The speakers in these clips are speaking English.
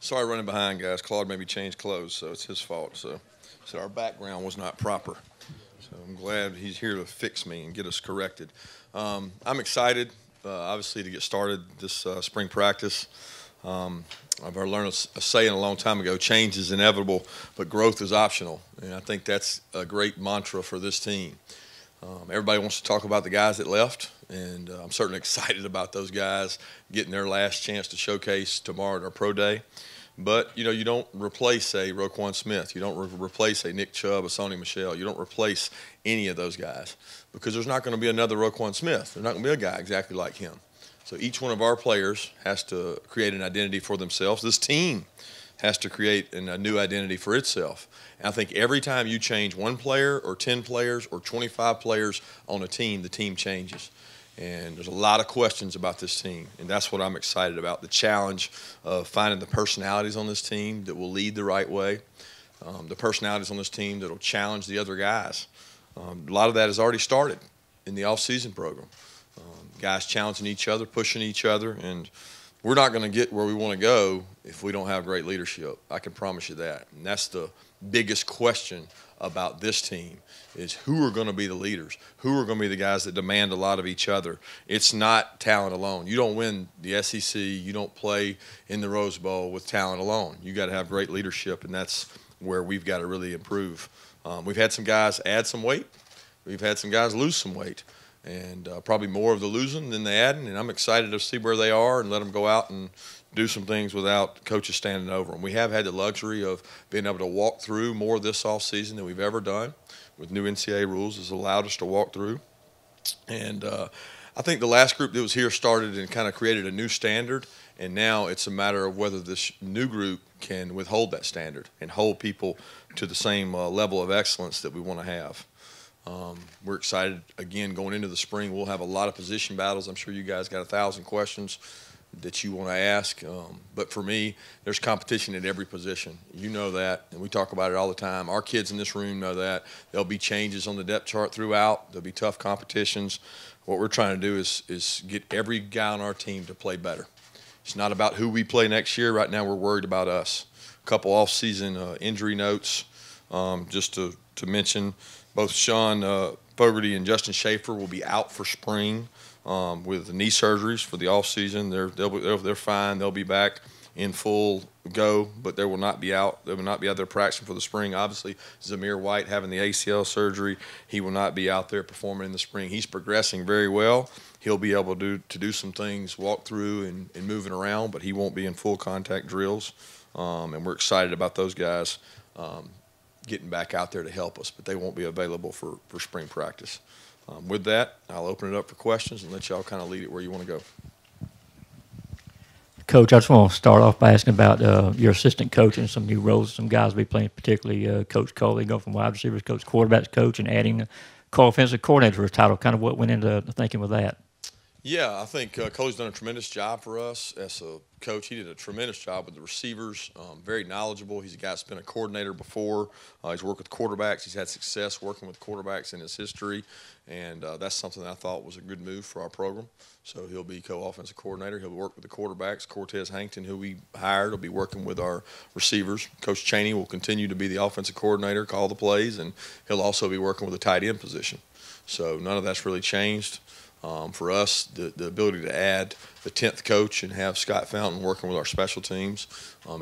Sorry running behind, guys. Claude maybe changed clothes, so it's his fault. So our background was not proper. So I'm glad he's here to fix me and get us corrected. I'm excited, obviously, to get started this spring practice. I've learned a saying a long time ago: change is inevitable, but growth is optional. And I think that's a great mantra for this team. Everybody wants to talk about the guys that left, and I'm certainly excited about those guys getting their last chance to showcase tomorrow at our pro day. But, you don't replace a Roquan Smith. You don't replace a Nick Chubb, a Sony Michel. You don't replace any of those guys because there's not going to be another Roquan Smith. There's not going to be a guy exactly like him. So each one of our players has to create an identity for themselves. This team has to create a new identity for itself. And I think every time you change one player or 10 players or 25 players on a team, the team changes. And there's a lot of questions about this team, and that's what I'm excited about, the challenge of finding the personalities on this team that will lead the right way, the personalities on this team that will challenge the other guys. A lot of that has already started in the off-season program. Guys challenging each other, pushing each other, and we're not going to get where we want to go if we don't have great leadership. I can promise you that. And that's the biggest question about this team is who are going to be the leaders, who are going to be the guys that demand a lot of each other. It's not talent alone. You don't win the SEC, you don't play in the Rose Bowl with talent alone. You got to have great leadership, and that's where we've got to really improve. We've had some guys add some weight. We've had some guys lose some weight, and probably more of the losing than the adding, and I'm excited to see where they are and let them go out and do some things without coaches standing over them. We have had the luxury of being able to walk through more this offseason than we've ever done with new NCAA rules. It's allowed us to walk through. And I think the last group that was here started and kind of created a new standard, and now it's a matter of whether this new group can withhold that standard and hold people to the same level of excellence that we want to have. We're excited, again, going into the spring. We'll have a lot of position battles. I'm sure you guys got 1,000 questions that you want to ask. But for me, there's competition at every position. You know that, and we talk about it all the time. Our kids in this room know that. There'll be changes on the depth chart throughout. There'll be tough competitions. What we're trying to do is get every guy on our team to play better. It's not about who we play next year. Right now we're worried about us. A couple off-season injury notes just to mention. Both Sean Fogarty and Justin Schaefer will be out for spring with knee surgeries for the off season. They're fine. They'll be back in full go, but they will not be out. They will not be out there practicing for the spring. Obviously, Zamir White having the ACL surgery, he will not be out there performing in the spring. He's progressing very well. He'll be able to do some things, walk through and moving around, but he won't be in full contact drills. And we're excited about those guys getting back out there to help us, but they won't be available for spring practice. With that, I'll open it up for questions and let y'all kind of lead it where you want to go. Coach, I just want to start off by asking about your assistant coach and some new roles some guys will be playing, particularly Coach Coley, going from wide receivers coach, quarterbacks coach, and adding a co-offensive coordinator for his title. Kind of what went into the thinking with that? Yeah, I think Coley's done a tremendous job for us as a coach. He did a tremendous job with the receivers, very knowledgeable. He's a guy that's been a coordinator before. He's worked with quarterbacks. He's had success working with quarterbacks in his history, and that's something that I thought was a good move for our program. So he'll be co-offensive coordinator. He'll work with the quarterbacks. Cortez Hankton, who we hired, will be working with our receivers. Coach Chaney will continue to be the offensive coordinator, call the plays, and he'll also be working with the tight end position. So none of that's really changed. For us, the ability to add the 10th coach and have Scott Fountain working with our special teams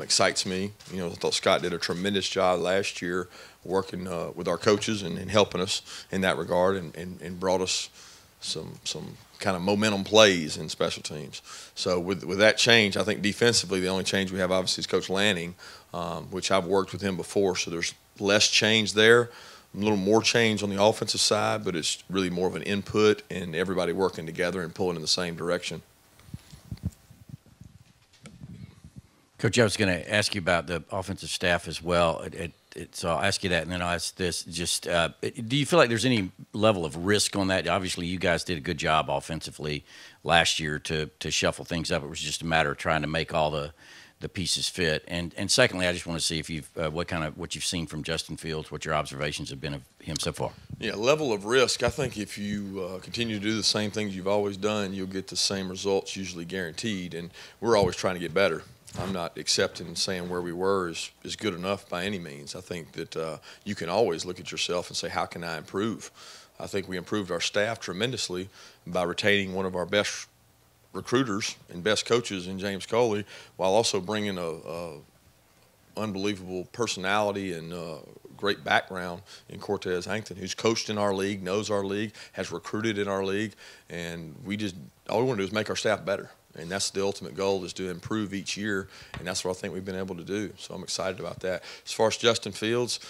excites me. I thought Scott did a tremendous job last year working with our coaches and helping us in that regard and brought us some kind of momentum plays in special teams. So with that change, I think defensively the only change we have obviously is Coach Lanning, which I've worked with him before, so there's less change there. A little more change on the offensive side, but it's really more of an input and everybody working together and pulling in the same direction. Coach, I was going to ask you about the offensive staff as well. So I'll ask you that, and then I'll ask this. Just do you feel like there's any level of risk on that? Obviously, you guys did a good job offensively last year to shuffle things up. It was just a matter of trying to make all the pieces fit. And secondly, I just want to see if you've what you've seen from Justin Fields, what your observations have been of him so far. Yeah, level of risk. I think if you continue to do the same things you've always done, you'll get the same results, usually guaranteed. And we're always trying to get better. I'm not accepting and saying where we were is good enough by any means. I think that you can always look at yourself and say, how can I improve? I think we improved our staff tremendously by retaining one of our best recruiters and best coaches in James Coley, while also bringing a unbelievable personality and great background in Cortez Hankton, who's coached in our league, knows our league, has recruited in our league, and all we want to do is make our staff better. And that's the ultimate goal, is to improve each year, and that's what I think we've been able to do. So I'm excited about that. As far as Justin Fields,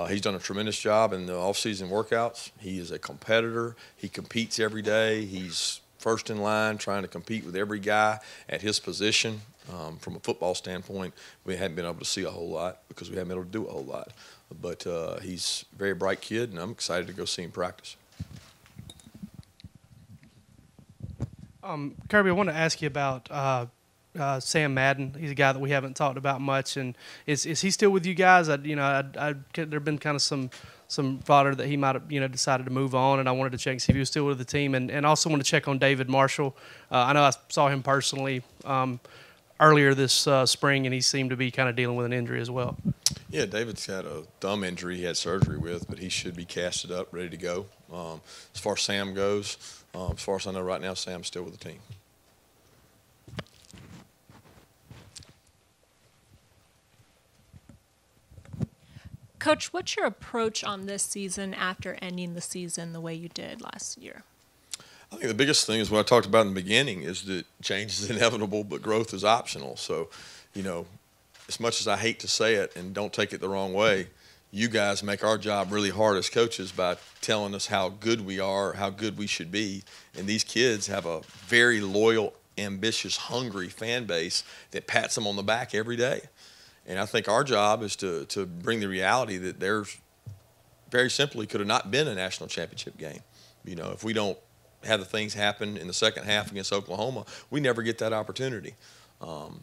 he's done a tremendous job in the off-season workouts. He is a competitor. He competes every day. He's first in line trying to compete with every guy at his position. From a football standpoint, we haven't been able to see a whole lot because we haven't been able to do a whole lot. But he's a very bright kid, and I'm excited to go see him practice. Kirby, I want to ask you about Sam Madden. He's a guy that we haven't talked about much, and is he still with you guys? There've been kind of some fodder that he might have decided to move on, and I wanted to check and see if he was still with the team, and also want to check on David Marshall. I know I saw him personally earlier this spring, and he seemed to be kind of dealing with an injury as well. Yeah, David's had a thumb injury he had surgery with, but he should be casted up, ready to go. As far as Sam goes, as far as I know right now, Sam's still with the team. Coach, what's your approach on this season after ending the season the way you did last year? I think the biggest thing is what I talked about in the beginning, is that change is inevitable, but growth is optional. So, as much as I hate to say it, and don't take it the wrong way, you guys make our job really hard as coaches by telling us how good we are, how good we should be. And these kids have a very loyal, ambitious, hungry fan base that pats them on the back every day. And I think our job is to bring the reality that there's very simply could have not been a national championship game. If we don't have the things happen in the second half against Oklahoma, we never get that opportunity.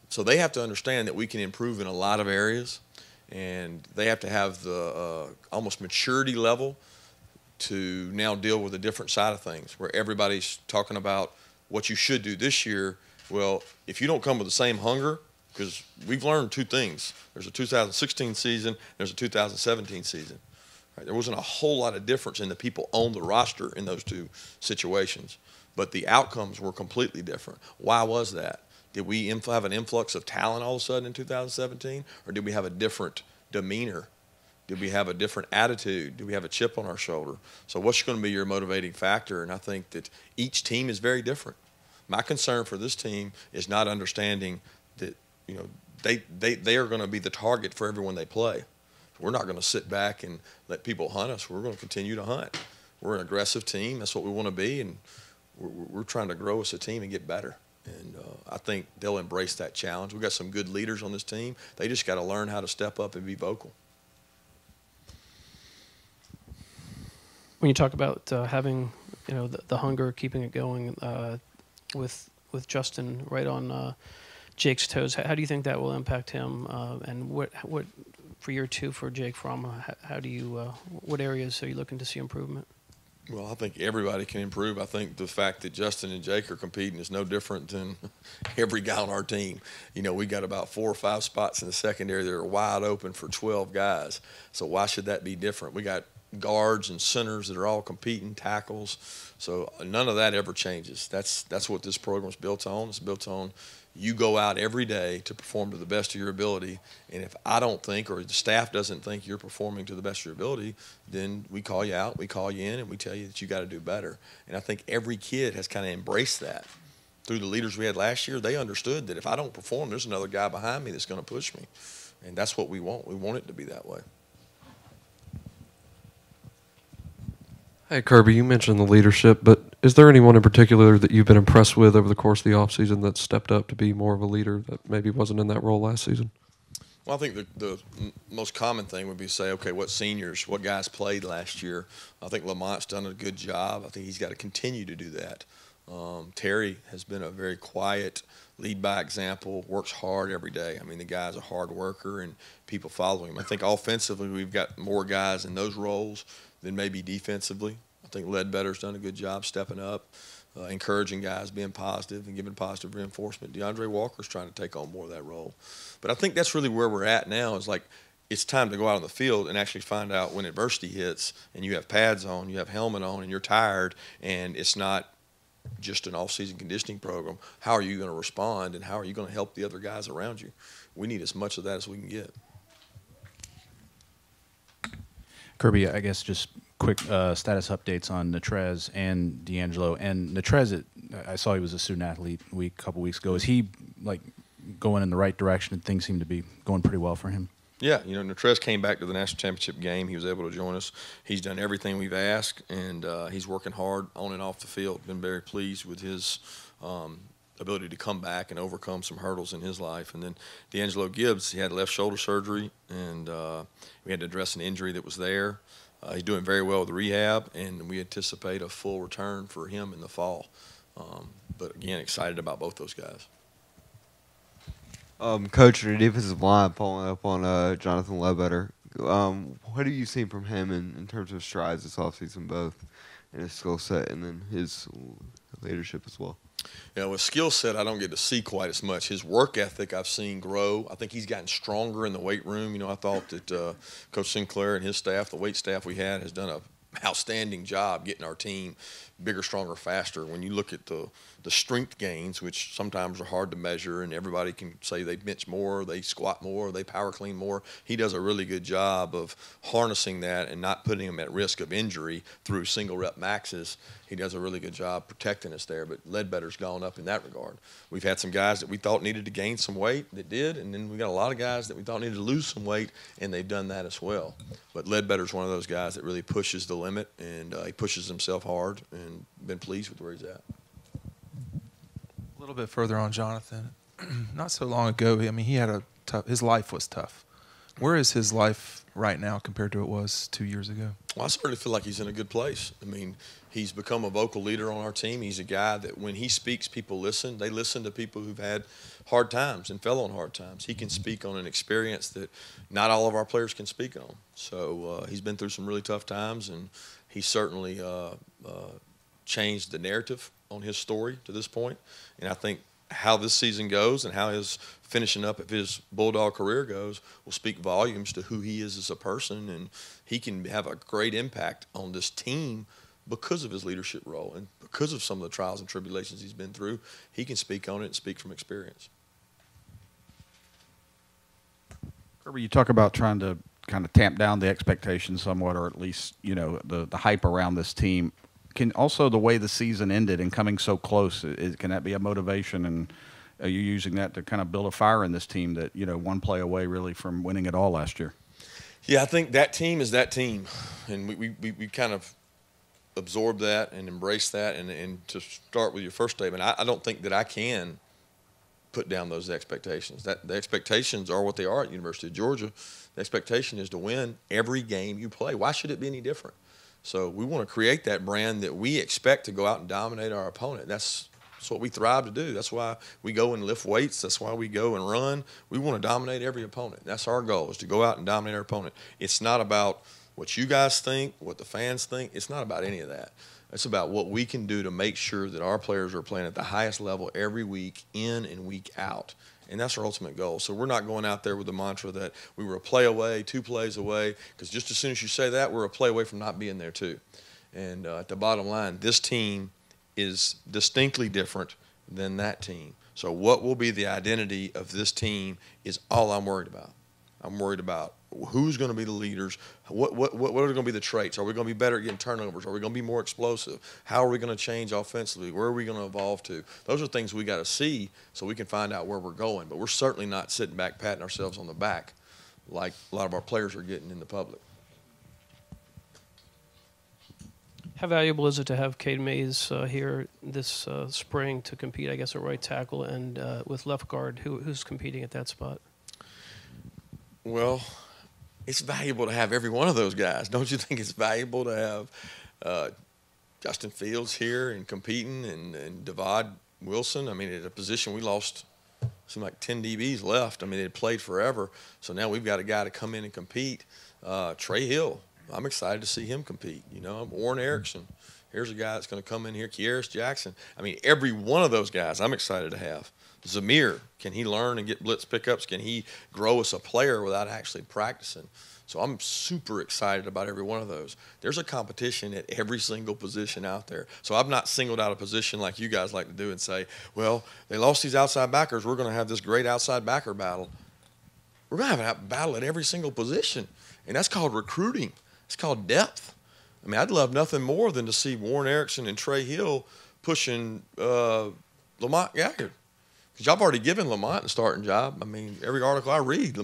So they have to understand that we can improve in a lot of areas, and they have to have the almost maturity level to now deal with a different side of things, where everybody's talking about what you should do this year. Well, if you don't come with the same hunger, because we've learned two things. There's a 2016 season, there's a 2017 season. Right? There wasn't a whole lot of difference in the people on the roster in those two situations, but the outcomes were completely different. Why was that? Did we have an influx of talent all of a sudden in 2017, or did we have a different demeanor? Did we have a different attitude? Did we have a chip on our shoulder? So what's going to be your motivating factor? And I think that each team is very different. My concern for this team is not understanding that they are going to be the target for everyone they play. We're not going to sit back and let people hunt us. We're going to continue to hunt. We're an aggressive team. That's what we want to be, and we're trying to grow as a team and get better. And I think they'll embrace that challenge. We've got some good leaders on this team. They just got to learn how to step up and be vocal. When you talk about having, the hunger, keeping it going with Justin right on Jake's toes, how do you think that will impact him? And what for year two for Jake Fromm, how do you what areas are you looking to see improvement? Well, I think everybody can improve. I think the fact that Justin and Jake are competing is no different than every guy on our team. We got about 4 or 5 spots in the secondary that are wide open for 12 guys. So why should that be different? We got guards and centers that are all competing, tackles. So none of that ever changes. That's what this program is built on. It's built on you go out every day to perform to the best of your ability, and if I don't think, or the staff doesn't think you're performing to the best of your ability, then we call you out, we call you in, and we tell you that you got to do better. And I think every kid has kind of embraced that. Through the leaders we had last year, they understood that if I don't perform, there's another guy behind me that's going to push me. And that's what we want. We want it to be that way. Hey, Kirby, you mentioned the leadership, but is there anyone in particular that you've been impressed with over the course of the offseason that stepped up to be more of a leader that maybe wasn't in that role last season? Well, I think the most common thing would be to say, okay, what seniors, what guys played last year? I think Lamont's done a good job. I think he's got to continue to do that. Terry has been a very quiet, lead by example, works hard every day. I mean, the guy's a hard worker, and people follow him. I think offensively we've got more guys in those roles than maybe defensively. I think Ledbetter's done a good job stepping up. encouraging guys, being positive and giving positive reinforcement. DeAndre Walker's trying to take on more of that role. But I think that's really where we're at now is like it's time to go out on the field and actually find out when adversity hits and you have pads on, you have helmet on, and you're tired, and it's not just an off-season conditioning program. How are you going to respond, and how are you going to help the other guys around you? We need as much of that as we can get. Kirby, I guess just quick status updates on Natrez and D'Angelo. And Natrez, I saw he was a student athlete a couple weeks ago. Is he like going in the right direction and things seem to be going pretty well for him? Yeah, Natrez came back to the national championship game. He was able to join us. He's done everything we've asked, and he's working hard on and off the field. Been very pleased with his ability to come back and overcome some hurdles in his life. And then D'Angelo Gibbs, he had left shoulder surgery, and we had to address an injury that was there. He's doing very well with rehab, and we anticipate a full return for him in the fall. But, again, excited about both those guys. Coach, your defensive line, following up on Jonathan Ledbetter, what have you seen from him in terms of strides this offseason, both in his skill set and then his leadership as well? With skill set, I don't get to see quite as much. His work ethic I've seen grow. I think he's gotten stronger in the weight room. I thought that Coach Sinclair and his staff, the weight staff we had, has done an outstanding job getting our team bigger, stronger, faster. When you look at the strength gains, which sometimes are hard to measure, and everybody can say they bench more, they squat more, they power clean more, he does a really good job of harnessing that and not putting them at risk of injury through single rep maxes. He does a really good job protecting us there, but Ledbetter's gone up in that regard. We've had some guys that we thought needed to gain some weight that did, and then we got a lot of guys that we thought needed to lose some weight, and they've done that as well. But Ledbetter's one of those guys that really pushes the limit, and he pushes himself hard, and been pleased with where he's at. A little bit further on Jonathan. Not so long ago, he had his life was tough. Where is his life right now compared to what it was 2 years ago? Well, I certainly feel like he's in a good place. He's become a vocal leader on our team. He's a guy that when he speaks, people listen. They listen to people who've had hard times and fell on hard times. He can speak on an experience that not all of our players can speak on. So he's been through some really tough times, and he certainly changed the narrative on his story to this point. And I think how this season goes and how his finishing up of his Bulldog career goes will speak volumes to who he is as a person, and he can have a great impact on this team because of his leadership role and because of some of the trials and tribulations he's been through. He can speak on it and speak from experience. Kirby, you talk about trying to kind of tamp down the expectations somewhat, or at least, the hype around this team. Can also the way the season ended and coming so close, can that be a motivation, and are you using that to kind of build a fire in this team that, one play away really from winning it all last year? Yeah, I think that team is that team, and we kind of absorb that and embrace that. And to start with your first statement, I don't think that I can put down those expectations. The expectations are what they are at University of Georgia. The expectation is to win every game you play. Why should it be any different? So we want to create that brand that we expect to go out and dominate our opponent. That's what we thrive to do. That's why we go and lift weights. That's why we go and run. We want to dominate every opponent. That's our goal, is to go out and dominate our opponent. It's not about what you guys think, what the fans think. It's not about any of that. It's about what we can do to make sure that our players are playing at the highest level every week, in and week out. And that's our ultimate goal. So we're not going out there with the mantra that we were a play away, 2 plays away, because just as soon as you say that, we're a play away from not being there too. And at the bottom line, this team is distinctly different than that team. So what will be the identity of this team is all I'm worried about. I'm worried about who's going to be the leaders, what are going to be the traits. Are we going to be better at getting turnovers? Are we going to be more explosive? How are we going to change offensively? Where are we going to evolve to? Those are things we got to see so we can find out where we're going. But we're certainly not sitting back patting ourselves on the back like a lot of our players are getting in the public. How valuable is it to have Cade Mays here this spring to compete, I guess, at right tackle, and with left guard, who's competing at that spot? Well, it's valuable to have every one of those guys. Don't you think it's valuable to have Justin Fields here and competing, and Devad Wilson? At a position we lost, seemed like 10 DBs left. They had played forever. So now we've got a guy to come in and compete. Trey Hill, I'm excited to see him compete. Warren Erickson. Here's a guy that's going to come in here, Kieris Jackson. I mean, every one of those guys I'm excited to have. Zamir, can he learn and get blitz pickups? Can he grow as a player without actually practicing? So I'm super excited about every one of those. There's a competition at every single position out there. So I've not singled out a position like you guys like to do and say, well, they lost these outside backers. We're going to have this great outside backer battle. We're going to have a battle at every single position, and that's called recruiting. It's called depth. I mean, I'd love nothing more than to see Warren Erickson and Trey Hill pushing Lamont Gaillard. Because y'all have already given Lamont the starting job. I mean, every article I read,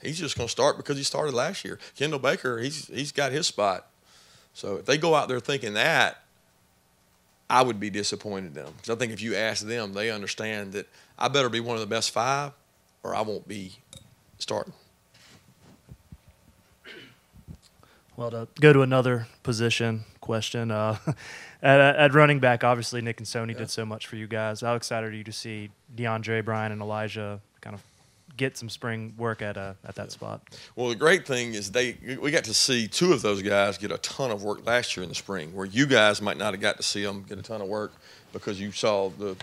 he's just going to start because he started last year. Kendall Baker, he's got his spot. So if they go out there thinking that, I would be disappointed in them. Because I think if you ask them, they understand that I better be one of the best 5 or I won't be starting. Well, to go to another position question, at running back, obviously Nick and Sony did so much for you guys. How excited are you to see DeAndre, Brian, and Elijah kind of get some spring work at that spot? Well, the great thing is we got to see 2 of those guys get a ton of work last year in the spring, where you guys might not have got to see them get a ton of work because you saw the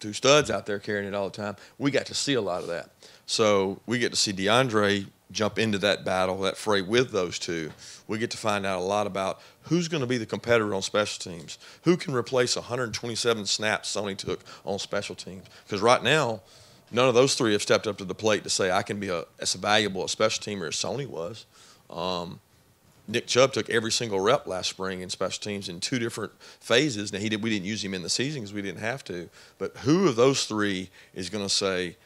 2 studs out there carrying it all the time. We got to see a lot of that. So we get to see DeAndre jump into that battle, that fray with those 2. We get to find out a lot about who's going to be the competitor on special teams, who can replace 127 snaps Sony took on special teams. Because right now, none of those 3 have stepped up to the plate to say I can be as valuable a special teamer as Sony was. Nick Chubb took every single rep last spring in special teams in 2 different phases. Now, we didn't use him in the season because we didn't have to. But who of those 3 is going to say,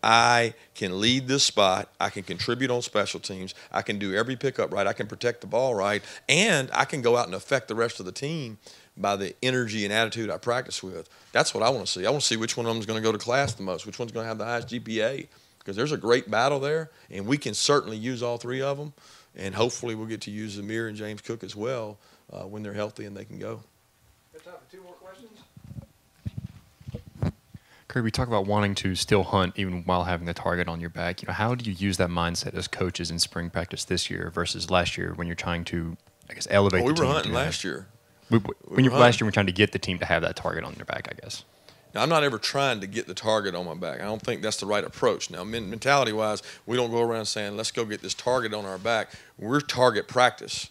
I can lead this spot, I can contribute on special teams, I can do every pickup right, I can protect the ball right, and I can go out and affect the rest of the team by the energy and attitude I practice with. That's what I want to see. I want to see which one of them is going to go to class the most, which one's going to have the highest GPA, because there's a great battle there, and we can certainly use all 3 of them, and hopefully we'll get to use Zamir and James Cook as well when they're healthy and they can go. Got time for 2 more questions? Kirby, talk about wanting to still hunt even while having the target on your back. How do you use that mindset as coaches in spring practice this year versus last year when you're trying to, I guess, elevate the team? We were hunting last year. Last year, we're trying to get the team to have that target on their back, I guess. Now, I'm not ever trying to get the target on my back. I don't think that's the right approach. Now, mentality-wise, we don't go around saying, let's go get this target on our back. We're target practice.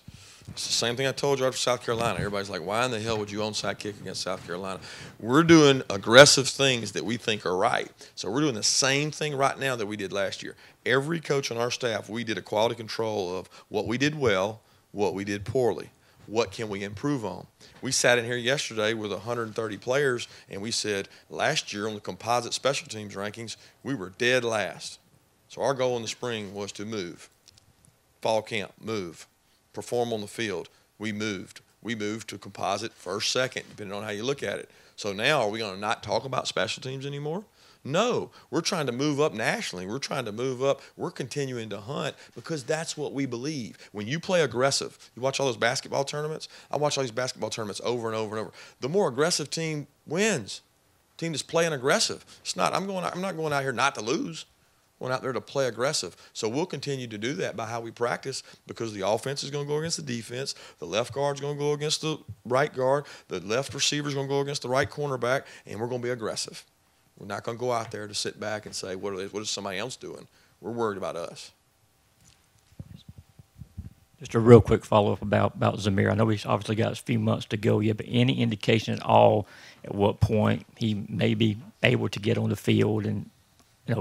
It's the same thing I told you after South Carolina. Everybody's like, why in the hell would you onside kick against South Carolina? We're doing aggressive things that we think are right. So we're doing the same thing right now that we did last year. Every coach on our staff, we did a quality control of what we did well, what we did poorly. What can we improve on? We sat in here yesterday with 130 players, and we said last year on the composite special teams rankings, we were dead last. So our goal in the spring was to move. Fall camp, move. Perform on the field. We moved. We moved to composite first, second, depending on how you look at it. So now are we going to not talk about special teams anymore? No. We're trying to move up nationally. We're trying to move up. We're continuing to hunt because that's what we believe. When you play aggressive, you watch all those basketball tournaments. I watch all these basketball tournaments over and over and over. The more aggressive team wins. Team that's playing aggressive. It's not. I'm not going out here not to lose. Going out there to play aggressive. So we'll continue to do that by how we practice because the offense is going to go against the defense. The left guard is going to go against the right guard. The left receiver is going to go against the right cornerback, and we're going to be aggressive. We're not going to go out there to sit back and say, what is somebody else doing? We're worried about us. Just a real quick follow-up about Zamir. I know he's obviously got a few months to go yet, but any indication at all at what point he may be able to get on the field and,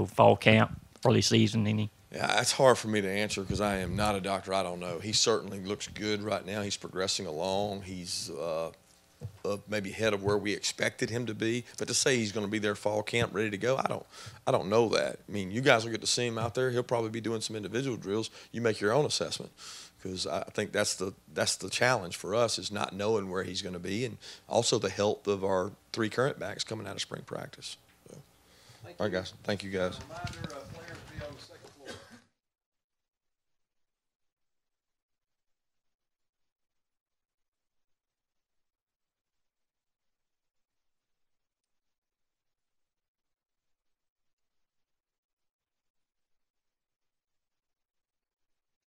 fall camp, early season, any? Yeah, it's hard for me to answer because I am not a doctor. I don't know. He certainly looks good right now. He's progressing along. He's maybe ahead of where we expected him to be. But to say he's going to be there fall camp ready to go, I don't know that. I mean, you guys will get to see him out there. He'll probably be doing some individual drills. You make your own assessment because I think that's the challenge for us is not knowing where he's going to be and also the health of our 3 current backs coming out of spring practice. So. All right, guys. Thank you, guys.